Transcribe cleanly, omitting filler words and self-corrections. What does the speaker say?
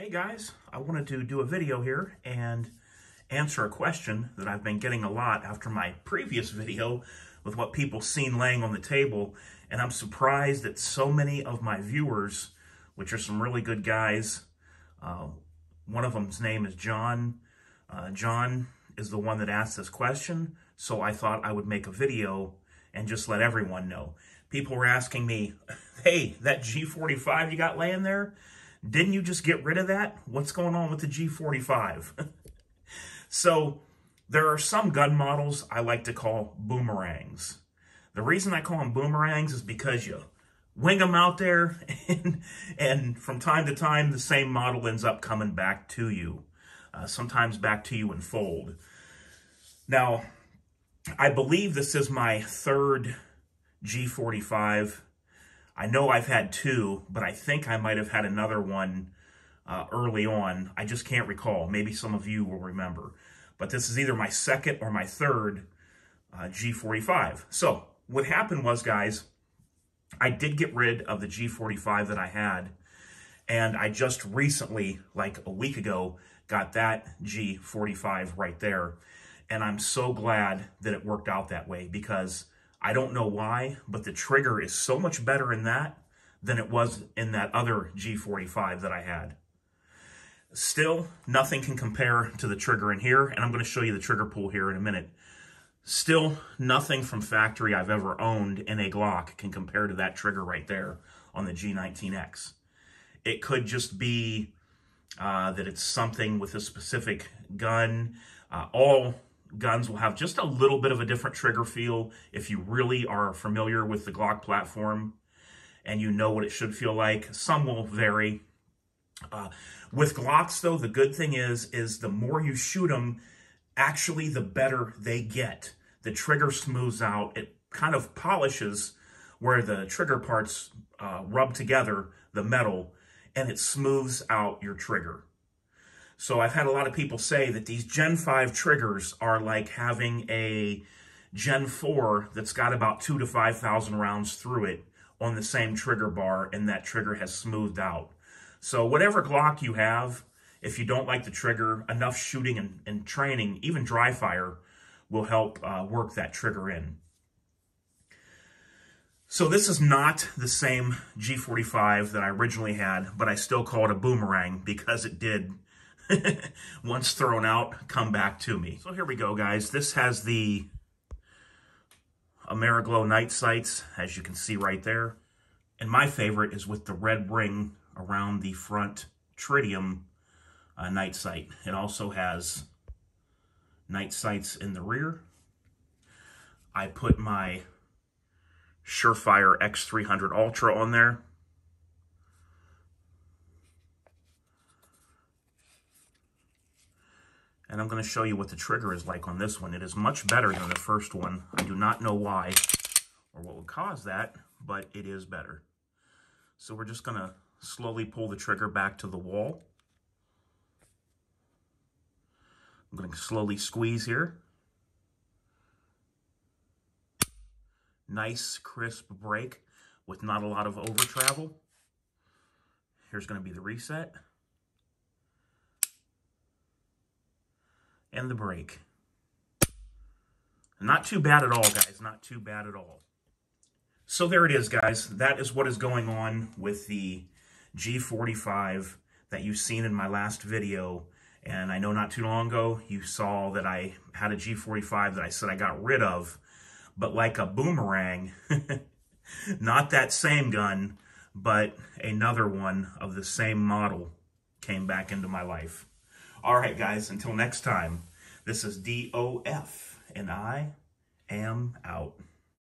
Hey guys, I wanted to do a video here and answer a question that I've been getting a lot after my previous video with what people seen laying on the table, and I'm surprised that so many of my viewers, which are some really good guys, one of them's name is John. John is the one that asked this question, so I thought I would make a video and just let everyone know. People were asking me, hey, that G45 you got laying there, didn't you just get rid of that? What's going on with the G45? So there are some gun models I like to call boomerangs. The reason I call them boomerangs is because you wing them out there and from time to time, the same model ends up coming back to you. Sometimes back to you in fold. Now, I believe this is my third G45. I know I've had two, but I think I might have had another one early on. I just can't recall. Maybe some of you will remember. But this is either my second or my third G45. So what happened was, guys, I did get rid of the G45 that I had. And I just recently, like a week ago, got that G45 right there. And I'm so glad that it worked out that way because I don't know why, but the trigger is so much better in that than it was in that other G45 that I had. Still, nothing can compare to the trigger in here, and I'm going to show you the trigger pull here in a minute. Still, nothing from factory I've ever owned in a Glock can compare to that trigger right there on the G19X. It could just be that it's something with a specific gun. All guns will have just a little bit of a different trigger feel if you really are familiar with the Glock platform and you know what it should feel like. Some will vary. With Glocks, though, the good thing is the more you shoot them, actually the better they get. The trigger smooths out. It kind of polishes where the trigger parts rub together, the metal, and it smooths out your trigger. So I've had a lot of people say that these Gen 5 triggers are like having a Gen 4 that's got about 2,000 to 5,000 rounds through it on the same trigger bar, and that trigger has smoothed out. So whatever Glock you have, if you don't like the trigger, enough shooting and training, even dry fire, will help work that trigger in. So this is not the same G45 that I originally had, but I still call it a boomerang because it did, once thrown out, come back to me. So here we go, guys. This has the Ameriglow night sights, as you can see right there. And my favorite is with the red ring around the front tritium night sight. It also has night sights in the rear. I put my Surefire X300 Ultra on there. And I'm going to show you what the trigger is like on this one. It is much better than the first one. I do not know why or what would cause that, but it is better. So we're just going to slowly pull the trigger back to the wall. I'm going to slowly squeeze here. Nice, crisp break with not a lot of over travel. Here's going to be the reset. And the break. Not too bad at all, guys. Not too bad at all. So there it is, guys. That is what is going on with the G45 that you've seen in my last video. And I know not too long ago, you saw that I had a G45 that I said I got rid of. But like a boomerang, not that same gun, but another one of the same model came back into my life. All right, guys, until next time, this is DOF, and I am out.